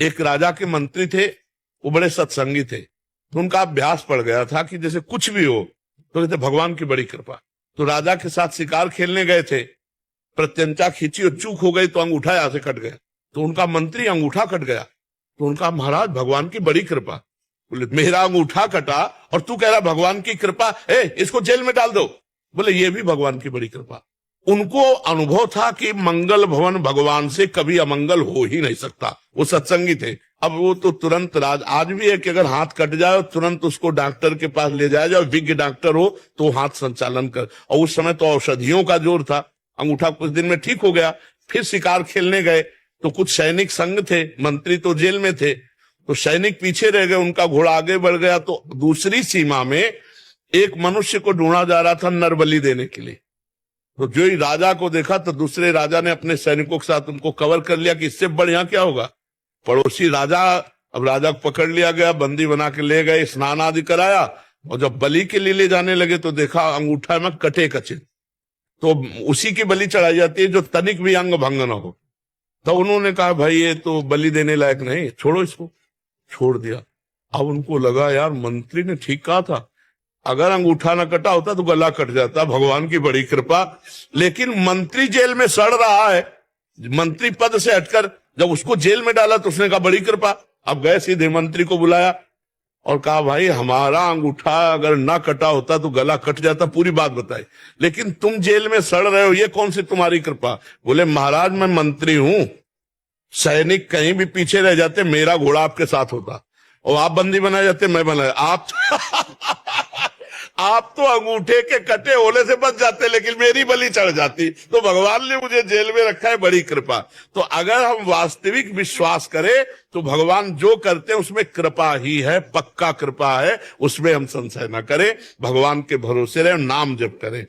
एक राजा के मंत्री थे, वो बड़े सत्संगी थे, तो उनका अभ्यास पड़ गया था कि जैसे कुछ भी हो तो कहते भगवान की बड़ी कृपा। तो राजा के साथ शिकार खेलने गए थे, प्रत्यंचा खींची और चूक हो गई तो अंगूठा यहां से कट गया। तो उनका मंत्री अंगूठा कट गया, तो उनका महाराज भगवान की बड़ी कृपा। बोले मेरा अंगूठा कटा और तू कह रहा भगवान की कृपा, इसको जेल में डाल दो। बोले ये भी भगवान की बड़ी कृपा। उनको अनुभव था कि मंगल भवन भगवान से कभी अमंगल हो ही नहीं सकता। वो सत्संगी थे। अब वो तो तुरंत आज भी है कि अगर हाथ कट जाए और तुरंत उसको डॉक्टर के पास ले जाया जाए, विज्ञ डॉक्टर हो तो हाथ संचालन कर। और उस समय तो औषधियों का जोर था, अंगूठा कुछ दिन में ठीक हो गया। फिर शिकार खेलने गए तो कुछ सैनिक संग थे, मंत्री तो जेल में थे, तो सैनिक पीछे रह गए, उनका घोड़ा आगे बढ़ गया। तो दूसरी सीमा में एक मनुष्य को ढूंढा जा रहा था नरबली देने के लिए। तो जो ही राजा को देखा तो दूसरे राजा ने अपने सैनिकों के साथ उनको कवर कर लिया कि इससे बढ़िया क्या होगा। पड़ोसी राजा, अब राजा को पकड़ लिया गया, बंदी बना के ले गए, स्नान आदि कराया, और जब बलि के लिए ले जाने लगे तो देखा अंगूठा में कटे का चिन्ह। तो उसी की बलि चढ़ाई जाती है जो तनिक भी अंग भंग न हो। तो उन्होंने कहा भाई ये तो बलि देने लायक नहीं, छोड़ो इसको। छोड़ दिया। अब उनको लगा यार मंत्री ने ठीक कहा था, अगर अंगूठा ना कटा होता तो गला कट जाता, भगवान की बड़ी कृपा। लेकिन मंत्री जेल में सड़ रहा है, मंत्री पद से हटकर जब उसको जेल में डाला तो उसने कहा बड़ी कृपा। अब गए सीधे मंत्री को बुलाया और कहा भाई हमारा अंगूठा अगर ना कटा होता तो गला कट जाता, पूरी बात बताई, लेकिन तुम जेल में सड़ रहे हो, ये कौन सी तुम्हारी कृपा। बोले महाराज मैं मंत्री हूं, सैनिक कहीं भी पीछे रह जाते मेरा घोड़ा आपके साथ होता, और आप बंदी बनाए जाते मैं बनाया आप आप तो अंगूठे के कटे होने से बच जाते लेकिन मेरी बलि चढ़ जाती। तो भगवान ने मुझे जेल में रखा है, बड़ी कृपा। तो अगर हम वास्तविक विश्वास करें तो भगवान जो करते हैं उसमें कृपा ही है, पक्का कृपा है, उसमें हम संशय न करें, भगवान के भरोसे रहे, नाम जप करें।